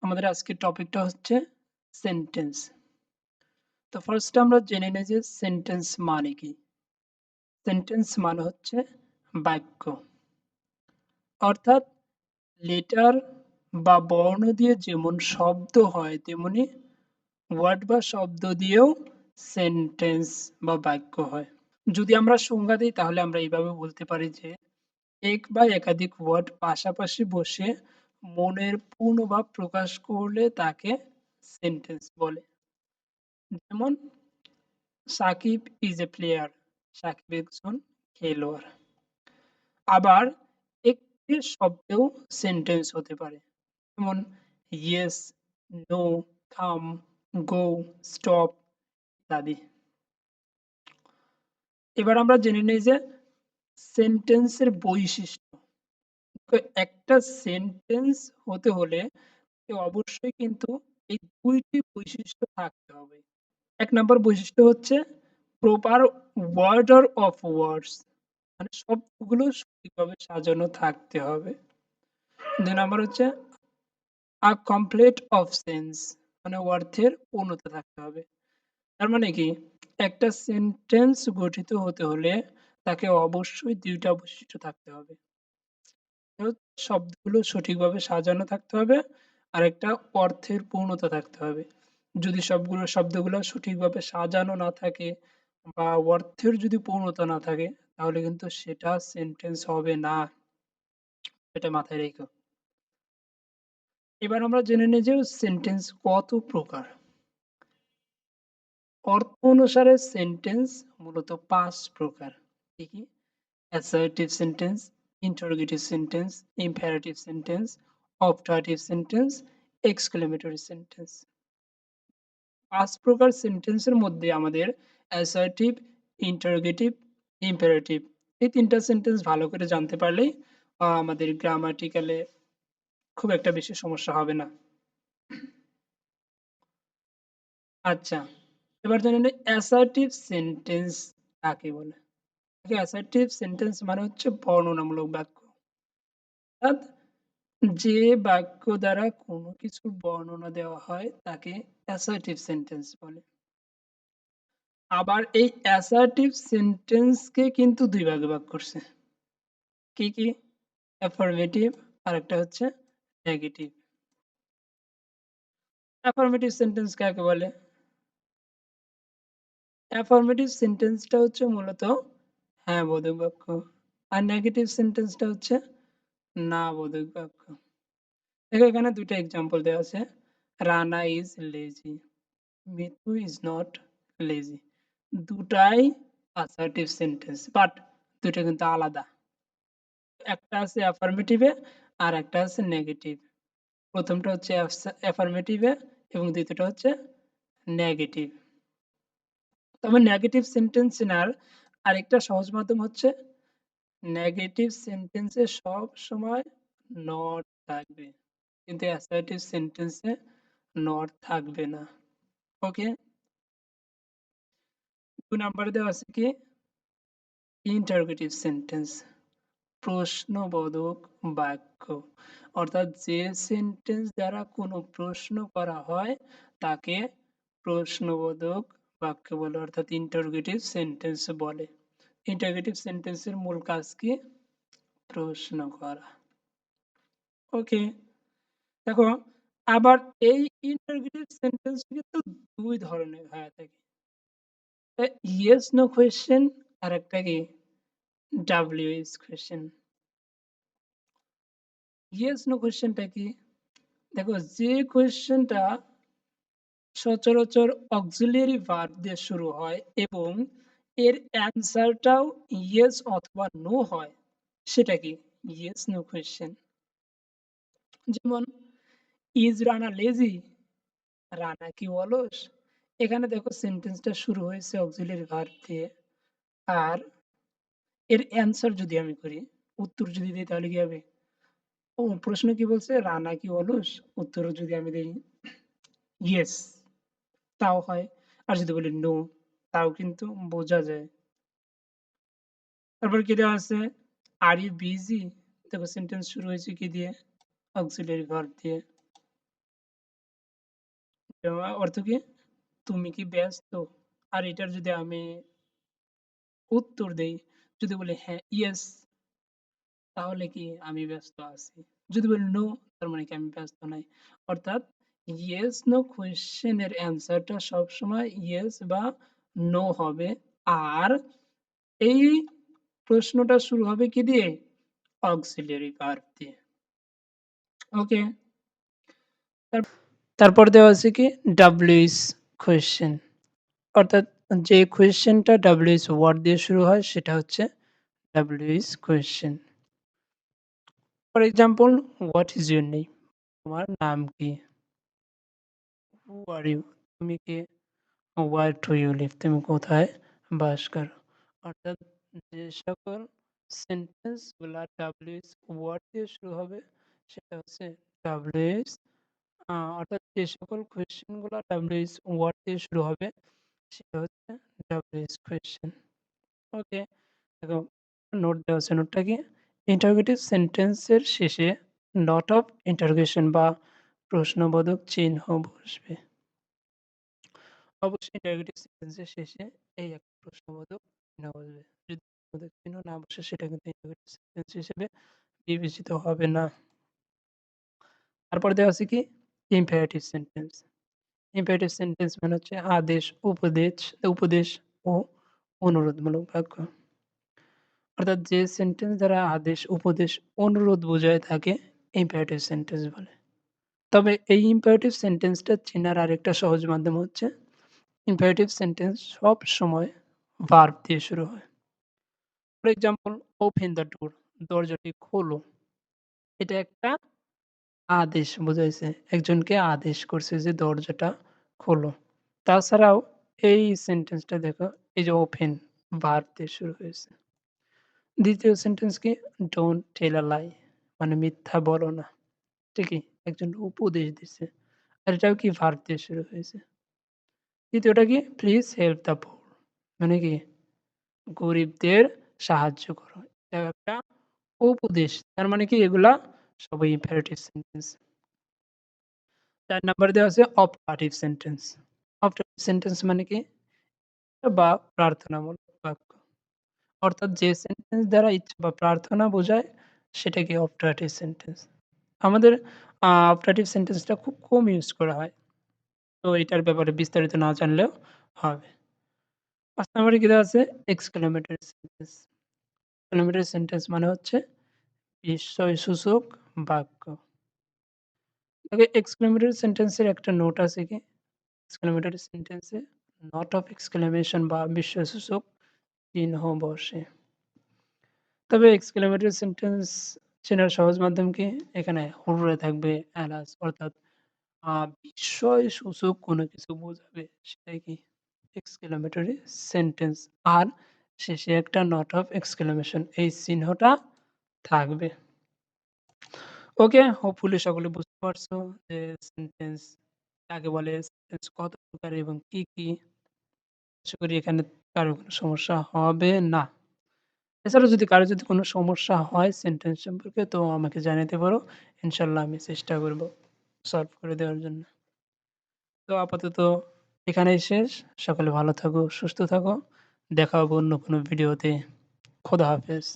আমাদের আজকের টপিকটা হচ্ছে সেন্টেন্স। তো ফার্স্ট আমরা জেনে নেই যে সেন্টেন্স মানে কি। সেন্টেন্স মানে হচ্ছে বাক্য, অর্থাৎ লেটার বা বর্ণ দিয়ে যেমন শব্দ হয় তেমনি ওয়ার্ড বা শব্দ দিয়েও সেন্টেন্স বা বাক্য হয়। যদি আমরা সংজ্ঞা দিই তাহলে আমরা এইভাবে বলতে পারি যে এক বা একাধিক ওয়ার্ড পাশাপাশি বসে মনের পূর্ণভাব প্রকাশ করলে তাকে সেন্টেন্স বলে। যেমন Shakib is a player, Shakib একজন খেলোয়াড়। আবার একটি শব্দেও সেন্টেন্স হতে পারে, যেমন yes, no, come, go, stop ইত্যাদি। এবার আমরা জেনে নিই যে সেন্টেন্সের বৈশিষ্ট্য। তো একটা সেন্টেন্স হতে হলে অবশ্যই কিন্তু এই দুইটি বৈশিষ্ট্য থাকতে হবে। এক নম্বর বৈশিষ্ট্য হচ্ছে প্রপার অর্ডার অফ ওয়ার্ডস, মানে শব্দগুলো সঠিকভাবে সাজানো থাকতে হবে। ২ নাম্বার হচ্ছে আ কমপ্লিট অফ সেন্স, মানে অর্থের পূর্ণতা থাকতে হবে। তার মানে কি একটা সেন্টেন্স গঠিত হতে হলে তাকে অবশ্যই ২ টা বৈশিষ্ট্য থাকতে হবে। শব্দগুলো সঠিকভাবে সাজানো থাকতে হবে, আর একটা অর্থের পূর্ণতা থাকতে হবে। যদি শব্দগুলো সঠিকভাবে সাজানো না থাকে বা অর্থের যদি পূর্ণতা না থাকে তাহলে কিন্তু সেটা সেন্টেন্স হবে না। এটা মাথায় রেখো। এবার আমরা জেনে নিই যে সেন্টেন্স কত প্রকার। অর্থ অনুসারে সেন্টেন্স মূলত ৫ প্রকার। কি কি? Assertive sentence, interrogative sentence, imperative sentence, optative sentence, exclamatory sentence. ৫ প্রকার সেন্টেন্সের মধ্যে আমাদের অ্যাসার্টিভ, ইন্টারোগেটিভ, ইম্পারেটিভ এই ৩ টা সেন্টেন্স ভালো করে জানতে পারলেই আমাদের গ্রামাটিক্যালে খুব একটা বেশি সমস্যা হবে না। আচ্ছা, এবার জেনে নিই অ্যাসার্টিভ সেন্টেন্স কাকে বলে? অ্যাসার্টিভ সেন্টেন্স মানে হচ্ছে বর্ণনামূলক বাক্য। অর্থাৎ যে বাক্য দ্বারা কোনো কিছুর বর্ণনা দেওয়া হয় তাকে অ্যাসার্টিভ সেন্টেন্স বলে। আবার এই অ্যাসার্টিভ সেন্টেন্সকে কিন্তু ২ ভাগে ভাগ করছে। কি, কি? অ্যাফার্মেটিভ আরেকটা হচ্ছে নেগেটিভ। অ্যাফার্মেটিভ সেন্টেন্স কাকে বলে? অ্যাফার্মেটিভ সেন্টেন্সটা হচ্ছে মূলত হ্যাঁ বোধক বাক্য। আর নেগেটিভ সেন্টেন্সটা হচ্ছে না বোধক বাক্য। দেখো এখানে ২ টা এক্সাম্পল দেওয়া আছে। Rana is lazy, Mitu is not lazy. দুটাই অ্যাসার্টিভ সেন্টেন্স বাট ২ টা কিন্তু আলাদা। একটা আছে অ্যাফার্মেটিভে আর একটা আছে নেগেটিভ। প্রথমটা হচ্ছে অ্যাফার্মেটিভে এবং দ্বিতীয়টা হচ্ছে নেগেটিভ। তবে নেগেটিভ সেন্টেন্স চেনার আরেকটা সহজ মাধ্যম হচ্ছে নেগেটিভ সেন্টেন্সে সব সময় নট থাকবে, কিন্তু অ্যাসার্টিভ সেন্টেন্সে নট থাকবে না। ওকে, ২ নাম্বারে দেওয়া আছে কি ইন্টারোগেটিভ সেন্টেন্স, প্রশ্নবোধক বাক্য। অর্থাৎ যে সেন্টেন্স দ্বারা কোনো প্রশ্ন করা হয় তাকে প্রশ্নবোধক বাক্য বলে, অর্থাৎ ইন্টারোগেটিভ সেন্টেন্স বলে। ইন্টারোগেটিভ সেন্টেন্সের মূল কাজ কি? প্রশ্ন করা। ওকে, দেখো আবার এই ইন্টারোগেটিভ সেন্টেন্স কিন্তু ২ ধরনের হয়ে থাকে। ইয়েস নো কোয়েশ্চেন আর একটা কি WH কোয়েশ্চেন। ইয়েস নো কোয়েশ্চেনটা কি? দেখো যে কোয়েশ্চেনটা সচরাচর অক্সিলিয়ারি ভার্ব দিয়ে শুরু হয় এবং এর অ্যান্সারটাও ইয়েস অথবা নো হয় সেটা কি? Yes no question. যেমন ইজ রানা লেজি? রানা কি অলস? এখানে দেখো সেন্টেন্সটা শুরু হয়েছে অক্সিলিয়ারি ভার্ব দিয়ে, আর এর অ্যান্সার যদি আমি করি, উত্তর যদি দিই তাহলে কি হবে? প্রশ্ন কি বলছে? রানা কি অলস? উত্তর যদি আমি দেই ইয়েস, তাও হয়। আর যদি বলি নো, তাও কিন্তু বোঝা যায়। তারপর কি দেওয়া আছে? Are you busy? দেখো সেন্টেন্স শুরু হয়েছে কি দিয়ে? অক্সিলিয়ারি ভার্ব দিয়ে। অর্থ কি? তুমি কি ব্যস্ত? আর এটার যদি আমি উত্তর দেই, যদি বলি হ্যাঁ, ইয়েস, তাহলে কি আমি ব্যস্ত আছি। যদি বলি নো, তার মানে কি আমি ব্যস্ত নাই। অর্থাৎ ইয়েস নো কোয়েশ্চেন এর অ্যান্সারটা সবসময় ইয়েস বা নো হবে। আর এই প্রশ্নটা শুরু হবে কি দিয়ে? অক্সিলিয়ারি ভার্ব দিয়ে। ওকে? তার তারপর দেওয়া আছে কি? WH question. অর্থাৎ যে কোয়েশ্চেনটা WH ওয়ার্ড দিয়ে শুরু হয় সেটা হচ্ছে WH question. For example, what is your name? তোমার নাম কি? Who are you? তুমি কে? Where do you live? তুমি কোথায় বাস করো? অর্থাৎ যে সকল সেন্টেন্স গুলা WH ওয়ার্ড দিয়ে শুরু হবে সেটা হচ্ছে WH, অর্থাৎ যে সকল কোয়েশ্চেন গুলা WH ওয়ার্ড দিয়ে শুরু হবে সেটা হচ্ছে WH কোয়েশ্চেন। ওকে, দেখো নোট দেওয়া আছে। নোটটা কি? ইন্টারোগেটিভ সেন্টেন্সের শেষে নট অফ ইন্টারোগেশন বা প্রশ্নবোধক চিহ্ন বসবে। অবশ্যই ইন্টারোগেটিভ সেন্টেন্সের শেষে এই একটা প্রশ্নবোধক চিহ্ন বসবে। যদি প্রশ্নবোধক চিহ্ন না বসে সেটা কিন্তু ইন্টারোগেটিভ সেন্টেন্স হিসেবে বিবেচিত হবে না। তারপর দেওয়া আছে কি? Imperative sentence. ইম্পারেটিভ সেন্টেন্স মানে হচ্ছে আদেশ, উপদেশ ও অনুরোধমূলক বাক্য। অর্থাৎ যে সেন্টেন্স দ্বারা আদেশ, উপদেশ, অনুরোধ বোঝায় তাকে ইম্পারেটিভ সেন্টেন্স বলে। তবে এই ইম্পারেটিভ সেন্টেন্সটা চেনার আরেকটা সহজ মাধ্যম হচ্ছে ইম্পারেটিভ সেন্টেন্স সবসময় ভার্ব দিয়ে শুরু হয়। For example, open the door, দরজাটি খোলো। এটা একটা আদেশ বুঝাইছে। একজনকে আদেশ করছে যে দরজাটা খোলো। তাছাড়াও এই সেন্টেন্সটা দেখো, এই যে ওপেন ভার্ব দিয়ে শুরু হয়েছে। দ্বিতীয় সেন্টেন্স কি? ডোন্ট টেল আ লাই, মানে মিথ্যা বলো না। ঠিকই, একজন উপদেশ দিচ্ছে। আর এটাও কি ভার্ব দিয়ে শুরু হয়েছে। তৃতীয়টা কি? প্লিজ হেল্প দ্য পুর, মানে কি? গরিবদের সাহায্য করো। এটাও একটা উপদেশ। তার মানে কি এগুলা সবই ইম্পারেটিভ সেন্টেন্স। ৪ নাম্বারে দেওয়া আছে অপারেটিভ সেন্টেন্স। অপারেটিভ সেন্টেন্স মানে কি? বা প্রার্থনামূলক বাক্য। অর্থাৎ যে সেন্টেন্স দ্বারা ইচ্ছা বা প্রার্থনা বোঝায় সেটাকে অপারেটিভ সেন্টেন্স। আমাদের অপারেটিভ সেন্টেন্সটা খুব কম ইউজ করা হয়। তো এটার ব্যাপারে বিস্তারিত না জানলেও হবে। ৫ নম্বরে কি দেওয়া আছে? Exclamatory sentence. এক্সক্লেমেটরি সেন্টেন্স মানে হচ্ছে বিস্ময়সূচক বাক্য। তবে এক্সক্লেমেটরি সেন্টেন্সের একটা নোট আছে কি? এক্সক্লেমেটরি সেন্টেন্সে নট অফ এক্সক্লেমেশন বা বিস্ময়সূচক চিহ্ন বসে। তবে এক্সক্লেমেটরি সেন্টেন্স চেনার সহজ মাধ্যম কি? এখানে হুররে থাকবে অ্যালাস, অর্থাৎ বিস্ময়সূচক কোনো কিছু বোঝাবে সেটাই কি? Exclamatory sentence. আর শেষে একটা নট অফ এক্সক্লেমেশন এই চিহ্নটা থাকবে। ওকে, হোপফুলি সকলে বুঝতে পারছো যে সেন্টেন্স কাকে বলে, সেন্টেন্স কত প্রকার এবং কি, কি। আশা করি এখানে কারো কোনো সমস্যা হবে না। এছাড়াও যদি কারো যদি কোনো সমস্যা হয় সেন্টেন্স সম্পর্কে তো আমাকে জানাতে পারো। ইনশাআল্লাহ আমি চেষ্টা করব সলভ করে দেওয়ার জন্য। তো আপাতত এখানেই শেষ। সকলে ভালো থাকো, সুস্থ থাকো। দেখা হবে অন্য কোনো ভিডিওতে। খোদা হাফেজ।